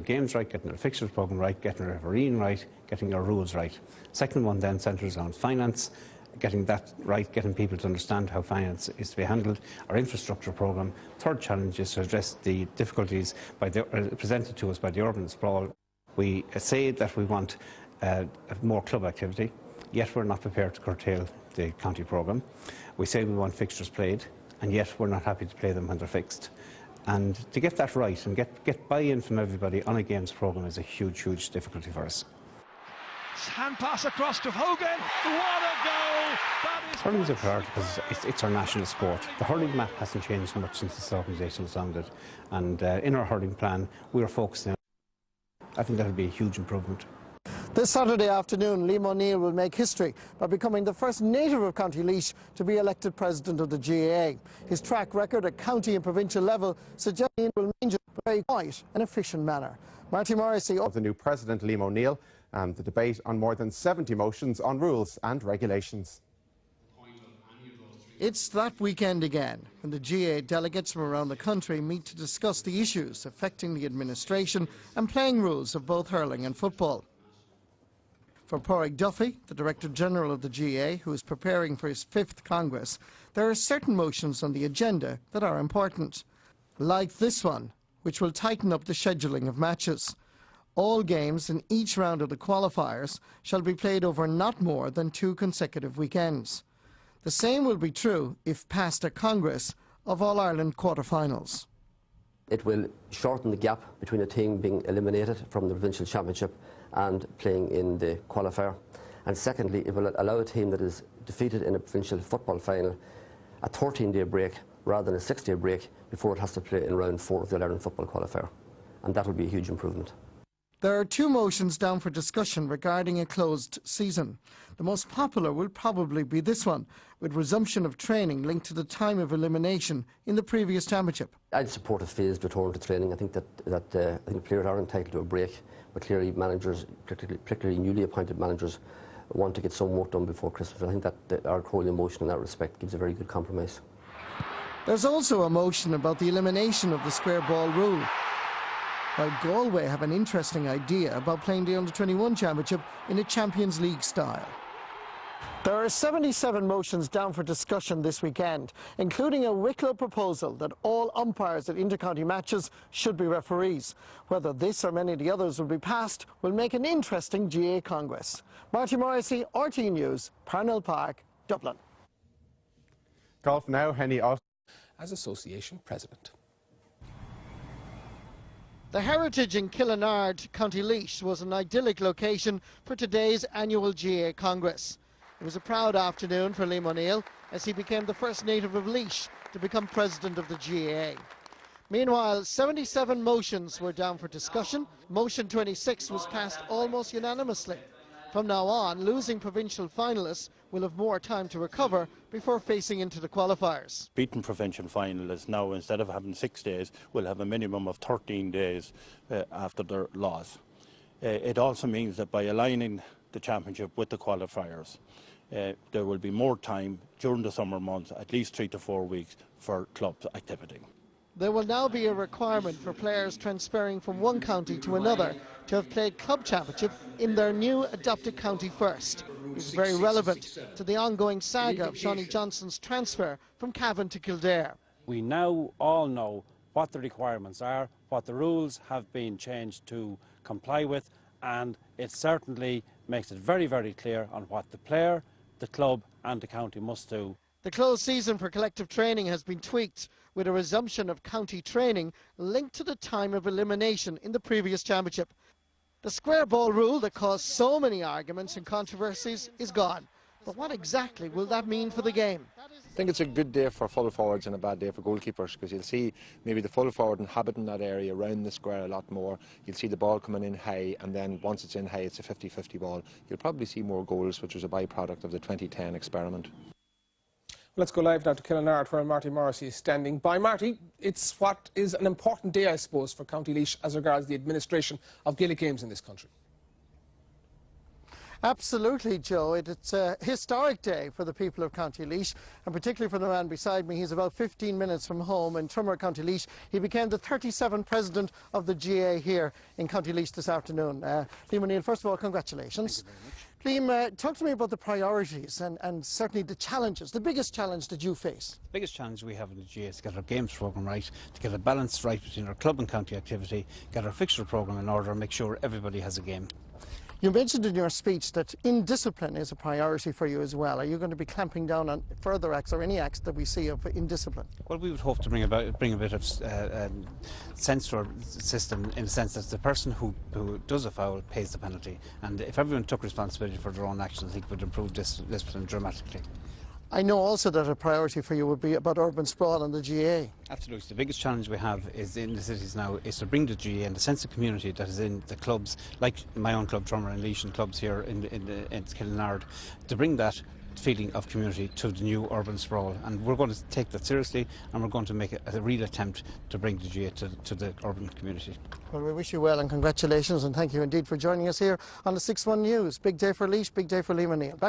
games right, getting our fixtures programme right, getting our refereeing right, getting our rules right. Second one then centres on finance, getting that right, getting people to understand how finance is to be handled, our infrastructure programme. Third challenge is to address the difficulties presented to us by the urban sprawl. We say that we want more club activity, yet we're not prepared to curtail the county programme. We say we want fixtures played, and yet we're not happy to play them when they're fixed. And to get that right and get buy-in from everybody on a games programme is a huge, huge difficulty for us. Hand pass across to Hogan. What a goal! Hurling is a priority because it's our national sport. The hurling map hasn't changed much since this organisation was founded, and in our hurling plan we are focusing on I think that will be a huge improvement. This Saturday afternoon, Liam Neill will make history by becoming the first native of County Laois to be elected president of the GAA. His track record at county and provincial level suggests he will manage it in a very quiet and efficient manner. Marty Morrissey of the new president, Liam O'Neill, and the debate on more than 70 motions on rules and regulations. It's that weekend again, when the GAA delegates from around the country meet to discuss the issues affecting the administration and playing rules of both hurling and football. For Pádraig Duffy, the Director General of the GAA, who is preparing for his 5th Congress, there are certain motions on the agenda that are important, like this one, which will tighten up the scheduling of matches. All games in each round of the qualifiers shall be played over not more than 2 consecutive weekends. The same will be true, if passed at Congress, of All-Ireland quarter-finals. It will shorten the gap between a team being eliminated from the provincial championship and playing in the qualifier. And secondly, it will allow a team that is defeated in a provincial football final a 13-day break rather than a 6-day break before it has to play in round 4 of the All-Ireland football qualifier. And that will be a huge improvement. There are 2 motions down for discussion regarding a closed season. The most popular will probably be this one, with resumption of training linked to the time of elimination in the previous championship. I'd support a phased return to training. I think that players are entitled to a break, but clearly managers, particularly newly appointed managers, want to get some work done before Christmas. I think that our Crowley motion in that respect gives a very good compromise. There's also a motion about the elimination of the square ball rule. While Galway have an interesting idea about playing the Under-21 Championship in a Champions League style. There are 77 motions down for discussion this weekend, including a Wicklow proposal that all umpires at intercounty matches should be referees. Whether this or many of the others will be passed will make an interesting GAA Congress. Marty Morrissey, RT News, Parnell Park, Dublin. Golf now, Henny Ott as Association President. The Heritage in Killinard, County Laois, was an idyllic location for today's annual GAA Congress. It was a proud afternoon for Liam O'Neill as he became the first native of Laois to become president of the GAA. Meanwhile, 77 motions were down for discussion. Motion 26 was passed almost unanimously. From now on, losing provincial finalists will have more time to recover before facing into the qualifiers. Beaten provincial finalists now, instead of having 6 days, will have a minimum of 13 days after their loss. It also means that by aligning the championship with the qualifiers, there will be more time during the summer months, at least 3 to 4 weeks, for club activity. There will now be a requirement for players transferring from one county to another to have played club championship in their new adopted county first. It's very relevant to the ongoing saga of Shawnee Johnson's transfer from Cavan to Kildare. We now all know what the requirements are, what the rules have been changed to comply with, and it certainly makes it very, very clear on what the player, the club and the county must do. The closed season for collective training has been tweaked with a resumption of county training linked to the time of elimination in the previous championship. The square ball rule that caused so many arguments and controversies is gone. But what exactly will that mean for the game? I think it's a good day for full forwards and a bad day for goalkeepers, because you'll see maybe the full forward inhabiting that area around the square a lot more. You'll see the ball coming in high, and then once it's in high, it's a 50-50 ball. You'll probably see more goals, which was a byproduct of the 2010 experiment. Let's go live now to Killinard, where Marty Morrissey is standing by. Marty, it's what is an important day, I suppose, for County Laois as regards the administration of Gaelic games in this country. Absolutely, Joe. It's a historic day for the people of County Laois, and particularly for the man beside me. He's about 15 minutes from home in Trummer, County Laois. He became the 37th president of the GAA here in County Laois this afternoon. Liam O'Neill, first of all, congratulations. Thank you very much. Liam, talk to me about the priorities and certainly the challenges, the biggest challenge that you face. The biggest challenge we have in the GAA is to get our games programme right, to get a balance right between our club and county activity, get our fixture programme in order, and make sure everybody has a game. You mentioned in your speech that indiscipline is a priority for you as well. Are you going to be clamping down on further acts or any acts that we see of indiscipline? Well, we would hope to bring a bit of sense to our system, in the sense that the person who does a foul pays the penalty. And if everyone took responsibility for their own actions, I think it would improve discipline dramatically. I know also that a priority for you would be about urban sprawl and the GAA. Absolutely. The biggest challenge we have is in the cities now is to bring the GAA and the sense of community that is in the clubs, like my own club, Trummer and Laois, and clubs here in Kilnard, to bring that feeling of community to the new urban sprawl. And we're going to take that seriously, and we're going to make a real attempt to bring the GAA to the urban community. Well, we wish you well and congratulations, and thank you indeed for joining us here on the 6-1 News. Big day for Laois, big day for Liam O'Neill. Back